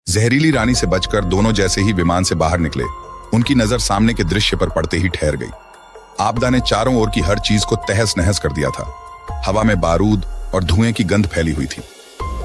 जहरीली रानी से बचकर दोनों जैसे ही विमान से बाहर निकले, उनकी नजर सामने के दृश्य पर पड़ते ही ठहर गई। आपदा ने चारों ओर की हर चीज को तहस नहस कर दिया था। हवा में बारूद और धुएं की गंध फैली हुई थी।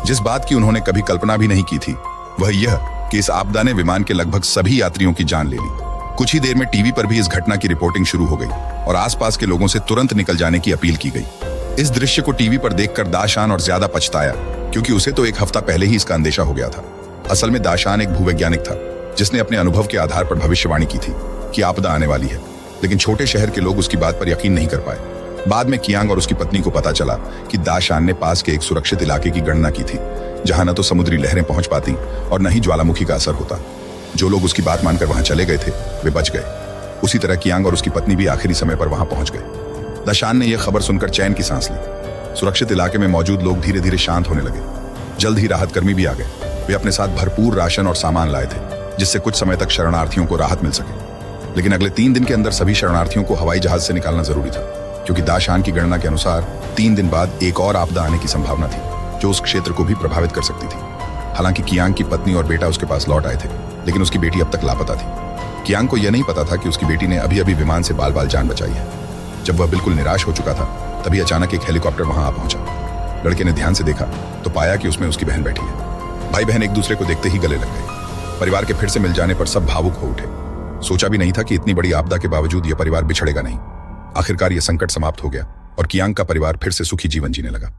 जिस बात की उन्होंने कभी कल्पना भी नहीं की थी वह यह कि इस आपदा ने विमान के लगभग सभी यात्रियों की जान ले ली। कुछ ही देर में टीवी पर भी इस घटना की रिपोर्टिंग शुरू हो गई और आसपास के लोगों से तुरंत निकल जाने की अपील की गई। इस दृश्य को टीवी पर देखकर दाशान और ज्यादा पछताया, क्योंकि उसे तो एक हफ्ता पहले ही इसका अंदेशा हो गया था। असल में दाशान एक भूवैज्ञानिक था जिसने अपने अनुभव के आधार पर भविष्यवाणी की थी कि आपदा आने वाली है, लेकिन छोटे शहर के लोग उसकी बात पर यकीन नहीं कर पाए। बाद में कियांग और उसकी पत्नी को पता चला कि दाशान ने पास के एक सुरक्षित इलाके की गणना की थी, जहां न तो समुद्री लहरें पहुंच पाती और न ही ज्वालामुखी का असर होता। जो लोग उसकी बात मानकर वहां चले गए थे वे बच गए। उसी तरह कियांग और उसकी पत्नी भी आखिरी समय पर वहां पहुंच गए। दाशान ने यह खबर सुनकर चैन की सांस ली। सुरक्षित इलाके में मौजूद लोग धीरे धीरे शांत होने लगे। जल्द ही राहत कर्मी भी आ गए। वे अपने साथ भरपूर राशन और सामान लाए थे, जिससे कुछ समय तक शरणार्थियों को राहत मिल सके। लेकिन अगले 3 दिन के अंदर सभी शरणार्थियों को हवाई जहाज से निकालना जरूरी था, क्योंकि दाशान की गणना के अनुसार 3 दिन बाद एक और आपदा आने की संभावना थी जो उस क्षेत्र को भी प्रभावित कर सकती थी। हालांकि कियांग की पत्नी और बेटा उसके पास लौट आए थे, लेकिन उसकी बेटी अब तक लापता थी। कियांग को यह नहीं पता था कि उसकी बेटी ने अभी अभी विमान से बाल बाल जान बचाई है। जब वह बिल्कुल निराश हो चुका था तभी अचानक एक हेलीकॉप्टर वहां आ पहुंचा। लड़के ने ध्यान से देखा तो पाया कि उसमें उसकी बहन बैठी है। भाई बहन एक दूसरे को देखते ही गले लग गए। परिवार के फिर से मिल जाने पर सब भावुक हो उठे। सोचा भी नहीं था कि इतनी बड़ी आपदा के बावजूद यह परिवार बिछड़ेगा नहीं। आखिरकार यह संकट समाप्त हो गया और कियांग का परिवार फिर से सुखी जीवन जीने लगा।